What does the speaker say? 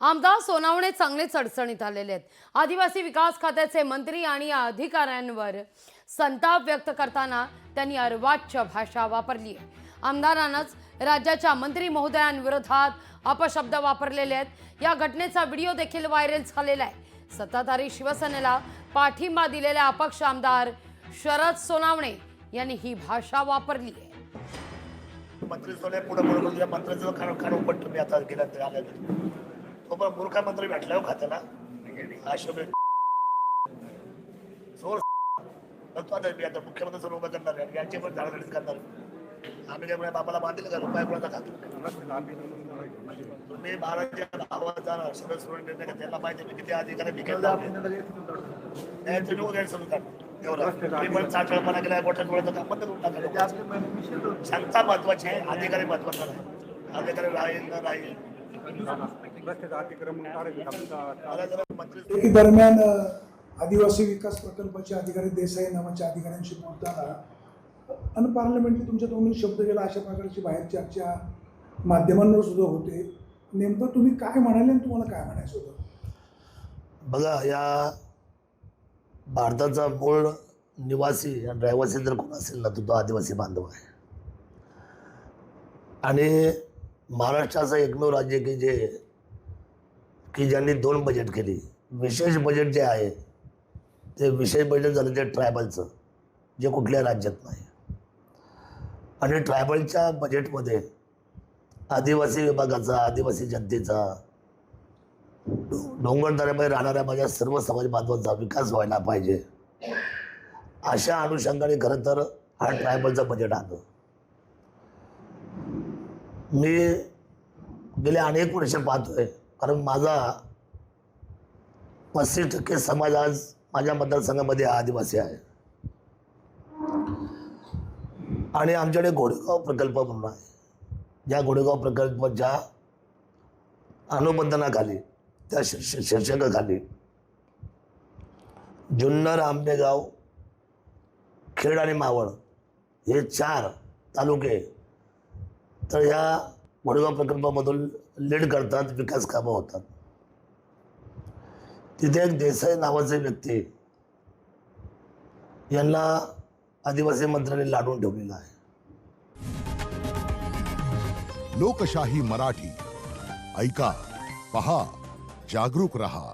आमदार सोनावणे चांगलेच अडचणीत आलेले आहेत। आदिवासी विकास खात्याचे मंत्री आणि अधिकाऱ्यांवर संताप व्यक्त करताना त्यांनी अर्वाच्य भाषा वापरली आहे। आमदारांनाच राज्याच्या मंत्री महोदयांविरोधात अपशब्द वापरलेले आहेत। या घटनेचा व्हिडिओ देखील व्हायरल झालेला आहे। सत्ताधारी शिवसेनेला पाठिंबा दिलेल्या अपक्ष आमदार शरद सोनावणे यांनी ही भाषा वापरली आहे। मंत्री सोने पुढे बोलून मंत्र्याचं खाणं उपट तुम्ही आता गेला तर आल्या तो पण मूर्खा मंत्री भेटला खात्याला आशोभ जोर तो आता मुख्यमंत्री उभं करणार आहे यांचे पण झाडझडीत करणार आम्ही काय बाबाला बांधील का रुपया कोणाचा खातो तुम्ही महाराजच्या भावात जाणार शरद सोडून निर्णय का त्याला माहिती किती अधिकारी बिघडला सुरू पण चाचळपणा केला गोठ्यात डोळ्याचं काम बंद करून टाकलं। क्षमता महत्वाची आहे, अधिकारी महत्वाचा नाही। अधिकारी राहील न राहील दरम्यान आदिवासी विकास प्रकल्पाचे अधिकारी देसाई नावाच्या अधिकाऱ्यांशी बोलताना अनपार्लमेंटरी तुमच्या तोंडून शब्द गेला अशा प्रकारची बाहेर चर्चा माध्यमांवर सुद्धा होते। नेमकं तुम्ही काय म्हणाले आणि तुम्हाला काय म्हणायचं होतं? बघा, या भारताचा मूळ निवासी आणि रहिवासी जर कोण असेल ना तो आदिवासी बांधव आहे। आणि महाराष्ट्राचं एकमेव राज्य की ज्यांनी 2 बजेट केली। विशेष बजेट जे आहे ते विशेष बजेट झालं ते ट्रायबलचं, जे कुठल्या राज्यात नाही। आणि ट्रायबलच्या बजेटमध्ये आदिवासी विभागाचा, आदिवासी जनतेचा, डोंगरदऱ्यामध्ये राहणाऱ्या माझ्या सर्व समाज बांधवांचा विकास व्हायला पाहिजे अशा अनुषंगाने खरं तर हा ट्रायबलचं बजेट आलं। मी गेले अनेक वर्ष पाहतोय, कारण माझा 35% समाज आज माझ्या मतदारसंघामध्ये आदिवासी आहे। आणि आमच्याकडे घोडेगाव प्रकल्प म्हणून आहे, ज्या घोडेगाव प्रकल्पाच्या अनुबंधनाखाली त्या शीर्षकाखाली जुन्नर, आंबेगाव, खेड आणि मावळ हे 4 तालुके तर ह्या घोडेगाव प्रकल्पामधून लीड करतात, विकास कामं होतात। तिथे एक देसाई नावाचे व्यक्ती यांना आदिवासी मंत्र्यांनी लाडून ठेवलेला आहे। लोकशाही मराठी ऐका, पहा, जागरूक रहा।